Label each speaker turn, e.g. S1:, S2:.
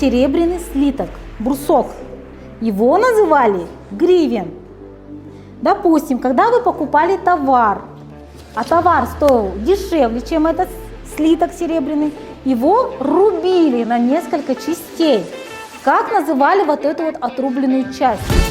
S1: серебряный слиток, брусок. Его называли гривен. Допустим, когда вы покупали товар, а товар стоил дешевле, чем этот слиток серебряный, его рубили на несколько частей. Как называли вот эту вот отрубленную часть?